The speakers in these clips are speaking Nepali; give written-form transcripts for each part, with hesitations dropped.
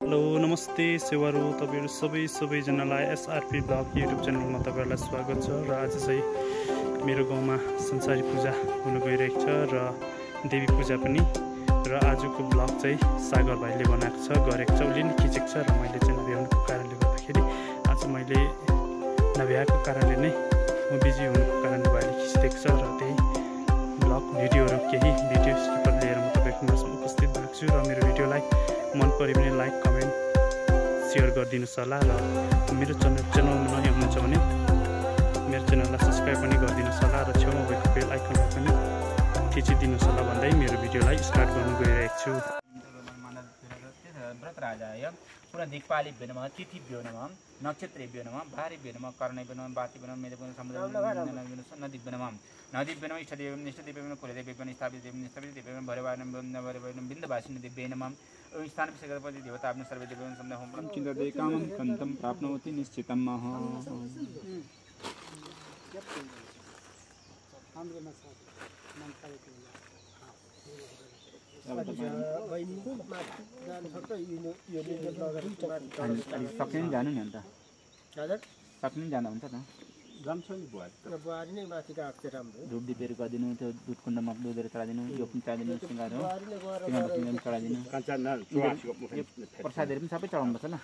हेलो नमस्ते सेवारो तपाईहरु सबैजनालाई एसआरपी ब्लग युट्युब च्यानलमा तपाईहरुलाई स्वागत छ र आज चाहिँ मेरो गाउँमा संसारी पूजा हुन गइरहेको छ र देवी पूजा पनि र आजको ब्लग चाहिँ सागर भाइले बनाएको छ गरेको छ उले नि खिचेको छ र मैले चाहिँ नभ्याउनुको कारणले गर्दाखेरि आज मैले नभ्याएको कारणले नै म बिजी हुनुको कारणले भाइले खिचिदिएको छ र त्यही ब्लग भिडियोहरु केही भिडियो स्लिपर लिएर म तपाईहरुको माझमा उपस्थित भएको छु र मेरो भिडियोलाई मन परे पनि लाइक कमेन्ट शेयर गरिदिनुस् होला र मेरो च्यानलमा नयाँ हुनुहुन्छ भने मेरो च्यानललाई सब्स्क्राइब पनि गरिदिनुस् होला र छेउमा भएको बेल आइकनलाई पनि थिचिदिनुस् होला भन्दै मेरो भिडियोलाई स्टार्ट गर्न गइरहेको छु। व्रत राजाय पुनः दिक्पालिभ्यो नमः तिथिभ्यो नमः नक्षत्रेभ्यो नमः भारेभ्यो नमः कर्णेभ्यो नमः वातिभ्यो नमः मेदभ्यो नमः समुद्रभ्यो नमः नदीभ्यो नमः इष्टदेवो नमः कुलदेवो नमः स्थापितदेवो नमः भरेवायनं बिन्दवासिनो देव्यै नमः स्थान विषयपति देवताभ्यो सर्वे देवताभ्यो समदं होम चिन्तते कामं कन्तं प्राप्नोति निश्चितं सक्ने जानु नि अन्त सक्ने जाँदा हुन्छ त जान्छ नि बुहारी नै माथि गएको चाहिँ राम्रो धुप दिपेर गरिदिनु त्यो दुध कुण्डमा दुधेर चढाइदिनु यो पनि चढाइदिनु सिँगार चढाइदिनु प्रसादहरू पनि सबै चढाउनुपर्छ ल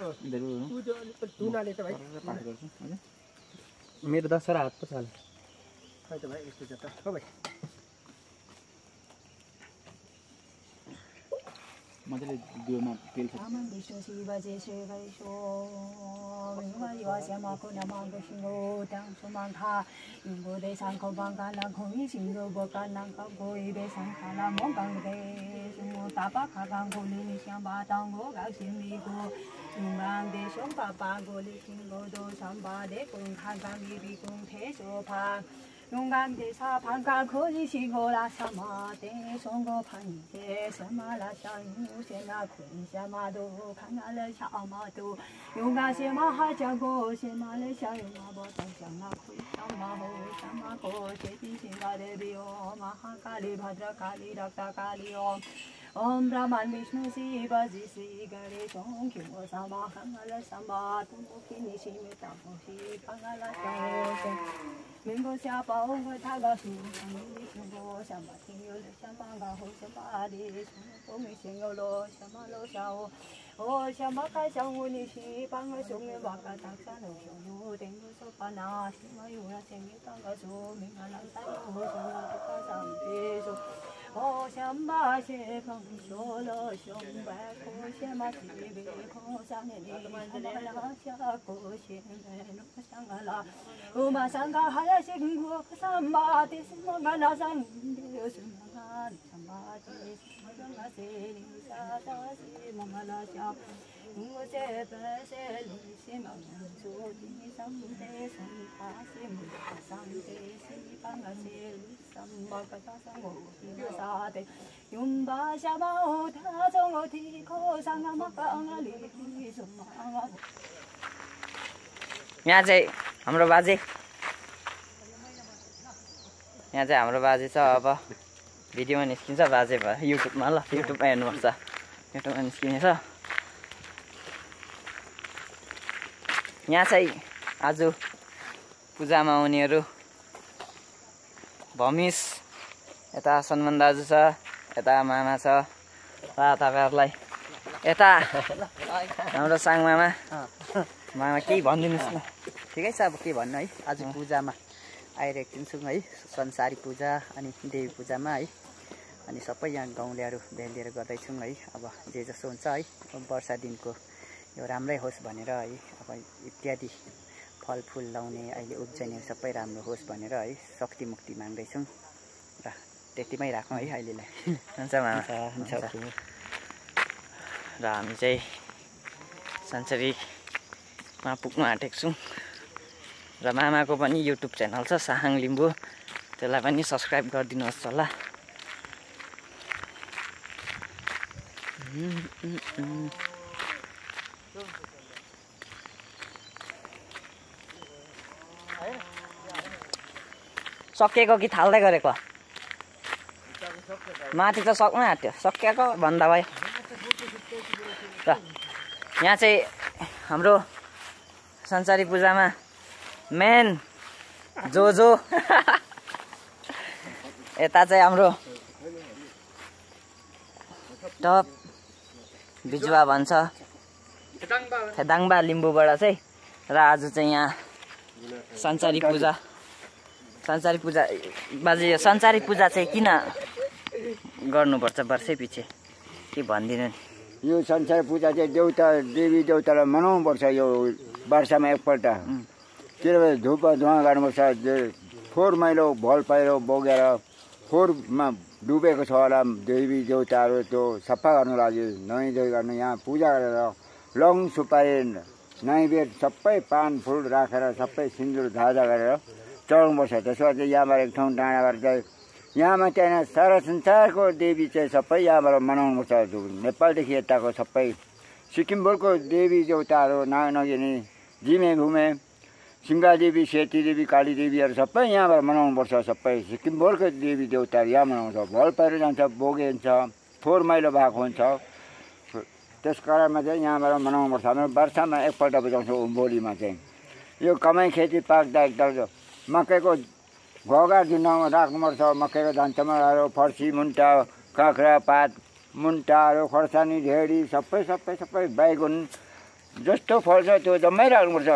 मेरो 10 हात पो छ खै त भाइ यस्तो छ त हो भाइ मजाले दियोमा तेल छ विष्णु शिव जय श्री वैशो विवास्य माको नमागो सिंहो ताङ सुमांखा युगो दे सांखो बांगाला घोई सिंहो बोका नांका गोई दे सांखाला मोगांग दे सुमो तापा खागांग गोली श्याम बातांगो गासिमिगो युगांग दे सोम पापा गोली सिंहो दो संबा दे कुंग खागांग बि कुंग थे सोफा 용감대사 방가거리시고라 사마대 송고판제 사마라샤유세나 군샤마도 강나를 샤마도 용가세마하자고 세마레샤유마보상장나 군샤마호 사마고 제비신가레비오 마하카리 바드라카리 락타카리오 Om Brahman Vishnu Shiva Ji Sri Ganesh Om Kimo Sama Kangala Sama Tumuki Nishimita Moshi Kangala Shose Mingo Siapa Om Taga Su Mingo Sama Tinyo Shambanga Ho Shabadi Sumi Singolo Shamalo Shao O Shamaka Shangu Nishi Panga Sumi Waka Taksano Shonu Tengu Sopana Shima Yura Sengi Tanga Su Mingala Sayo Shonu Tuka Sampeso O Shamba Shekang Sholo Shomba Ko Shema Sibi Ko Saneni Mala Shako Shemeno Shangala Uma Sanga Haya Shingu Samba Tismangala Sangde Sumangan Samba Tismangala Seni Sata Simangala Sham Muse Pese Lisimang Sudi Samde Sampasi Samde Sipanga Seli Samba Katasango Sate Yumba Shabao Tazongo Tiko Sangamaka Angali Sumanga यहाँ चाहिँ हाम्रो बाजे छ अब भिडियोमा निस्किन्छ बाजे भयो युट्युबमा ल युट्युबमा हेर्नुपर्छ युट्युबमा निस्किनेछ यहाँ चाहिँ आज पूजामा आउनेहरू भमिस यता सन्मान दाजु छ यता मामा छ र तपाईहरुलाई यता हाम्रो साङ मामा केही भनिदिनुस् न ठिकै छ अब के भन्नु है आज पूजामा आइरहेको छौँ है संसारी पूजा अनि देवी पूजामा है अनि सबै यहाँ गाउँलेहरू भेट लिएर गर्दैछौँ है अब जे जसो हुन्छ है वर्षा दिनको यो राम्रै होस् भनेर है अब इत्यादि फलफुल लाउने अहिले उब्जनीहरू सबै राम्रो होस् भनेर है शक्ति मुक्ति माग्दैछौँ र त्यतिमै राखौँ है अहिलेलाई हुन्छ मामा हुन्छ र हामी चाहिँ संसारीमा पुग्न आँटेको छौँ र मामाको पनि युट्युब च्यानल छ साहाङ लिम्बू त्यसलाई पनि सब्स्क्राइब गरिदिनुहोस् होला सकिएको कि थाल्दै गरेको माथि त सक्नु आँट्यो सकिएको भन्दा भयो र यहाँ चाहिँ हाम्रो संसारी पूजामा मेन जो यता चाहिँ हाम्रो टप बिजुवा भन्छ फेदाङबा लिम्बूबाट चाहिँ र आज चाहिँ यहाँ संसारी पूजा बाजे यो संसारी पूजा चाहिँ किन गर्नुपर्छ वर्षै पछि के भनिदिनु नि यो संसार पूजा चाहिँ देवी देवतालाई मनाउनुपर्छ यो वर्षमा एकपल्ट किनभने धुप धुवा गर्नुपर्छ फोहोर मैलो भल पहिरो बोकेर फोहोरमा डुबेको छ होला देवी देवताहरू त्यो सफा गर्नु लागि नुहाइ धुवाइ गर्नु यहाँ पूजा गरेर लङ सुपारी नैवेद्य सबै पान फुल राखेर सबै सिन्दुर धाजा गरेर चढाउनुपर्छ। त्यसो चाहिँ यहाँबाट एक ठाउँ डाँडाबाट चाहिँ यहाँमा त्यहाँ सारा संसारको देवी चाहिँ सबै यहाँबाट मनाउनुपर्छ। नेपालदेखि यताको सबै सिक्किमभरको देवी देवताहरू नागनगिनी झिमे भूमे सिंहदेवी सेतीदेवी कालीदेवीहरू सबै यहाँबाट मनाउनुपर्छ। सबै सिक्किमभरको देवी देवताहरू यहाँ मनाउँछ। भल पहिरो जान्छ बोकिन्छ फोहोर मैलो भएको हुन्छ त्यस कारणमा चाहिँ यहाँबाट मनाउनुपर्छ। हामी वर्षमा एकपल्ट बुझाउँछौँ उँभोलीमा चाहिँ यो कमाइ खेती पाक्दा एकदम मकैको घोगा जुनाउमा राख्नुपर्छ। मकैको धानचमराहरू फर्सी मुन्टा काँक्रा पात मुन्टाहरू खोर्सानी ढेडी सबै बैगुन जस्तो फल्छ त्यो जम्मै राख्नुपर्छ।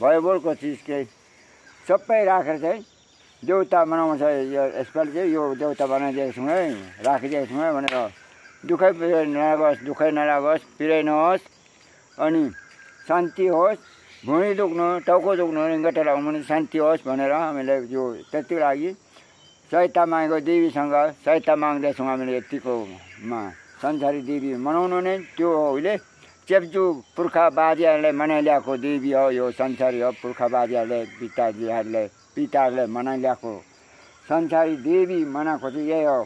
भयभरको चिज केही सबै राखेर चाहिँ देउता मनाउँछ। यसपालि चाहिँ यो देउता बनाइदिएको छौँ है राखिदिएको छौँ है भनेर दुःखै नलागोस् पिरै नहोस् अनि शान्ति होस् भुँडी दुख्नु टाउको दुख्नु रिङ्गटा लगाउनु पनि शान्ति होस् भनेर हामीले यो त्यतिको लागि सहायता मागेको देवीसँग सहायता माग्दैछौँ। हामीले यतिकोमा संसारी देवी मनाउनु नै त्यो हो। उहिले चेप्चु पुर्खा बाजेहरूले मनाइल्याएको देवी हो यो संसारी हो। पुर्खा बाजेहरूले पिताहरूले मनाइल्याएको संसारी देवी मनाएको चाहिँ यही हो।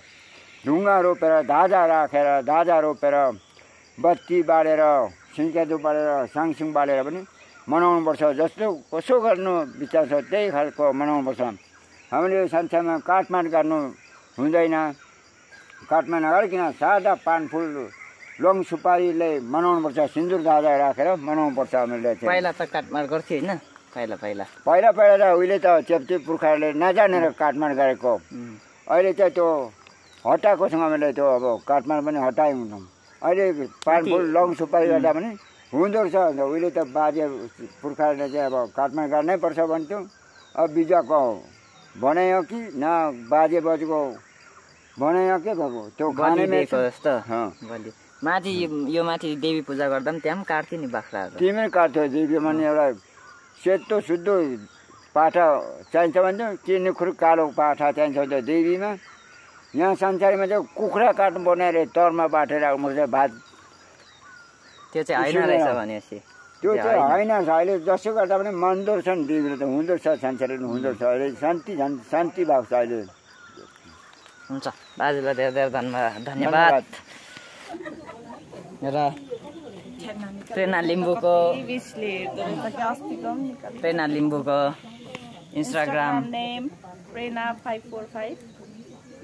ढुङ्गा रोपेर धाजा रोपेर बत्ती बालेर सिङ्केदु बालेर साङसिङ बालेर पनि मनाउनुपर्छ। जस्तो कसो गर्नु विचार छ त्यही खालको मनाउनुपर्छ। हामीले यो संसारमा काटमाट गर्नु हुँदैन। काटमाट नगरिकन सादा पान फुल लङ सुपारीले मनाउनुपर्छ। सिन्दुर धाजा राखेर मनाउनुपर्छ। हामीले पहिला त काटमाट गर्थ्यो होइन पहिला त उहिले त चेप्चे पुर्खाहरूले नजानेर काटमाट गरेको। अहिले चाहिँ त्यो हटाएको छौँ हामीले त्यो अब काटमाट पनि हटायौँ। अहिले पान फुल लङ सुपारी गर्दा पनि हुँदो रहेछ। अन्त उहिले त बाजे पुर्खाहरूले चाहिँ अब काटमाट गर्नै पर्छ भन्थ्यो। अब बिजुवाको भनाइ हो कि न बाजे बजूको भनाइ हो के भएको त्यो जस्तो माथि यो माथि देवी पूजा गर्दा पनि त्यहाँ पनि काट्थ्यो नि बाख्राहरू। तिमी काट्थ्यो देवीमा नि एउटा सेतो शुद्ध पाठा चाहिन्छ भन्थ्यो के निखुर कालो पाठा चाहिन्छ त्यो देवीमा। यहाँ संसारीमा चाहिँ कुखुरा काट्नु पर्ने अरे तरमा बाटेर भात त्यो चाहिँ होइन रहेछ भनेपछि त्यो चाहिँ होइन अहिले जसो गर्दा पनि मन्दो रहेछ नि देवीले त हुँदो रहेछ संसारमा हुँदो रहेछ। अहिले शान्ति भएको छ अहिले। हुन्छ बाजेलाई धेरै धेरै धन्यवाद। र प्रेरणा लिम्बूको इन्स्टाग्राम प्रेरणा545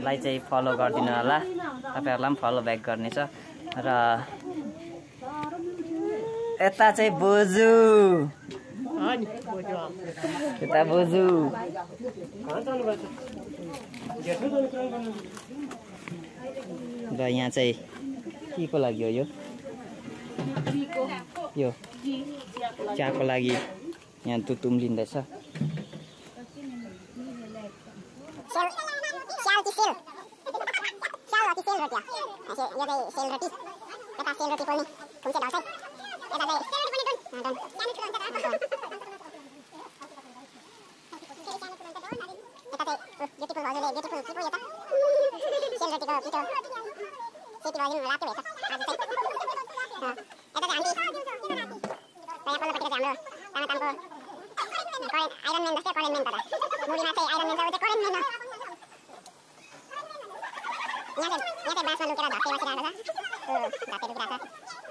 लाई चाहिँ फलो गरिदिनु होला। तपाईँहरूलाई पनि फलो ब्याक गर्नेछ। र यता चाहिँ बोजू र यहाँ चाहिँ के को लागि हो यो चियाको लागि यहाँ तुम्लिँदैछ। यहाँ चाहिँ बाँसमा लुकेर धक्के बसिरहेको छ। धक्के दुखिरहेको छ।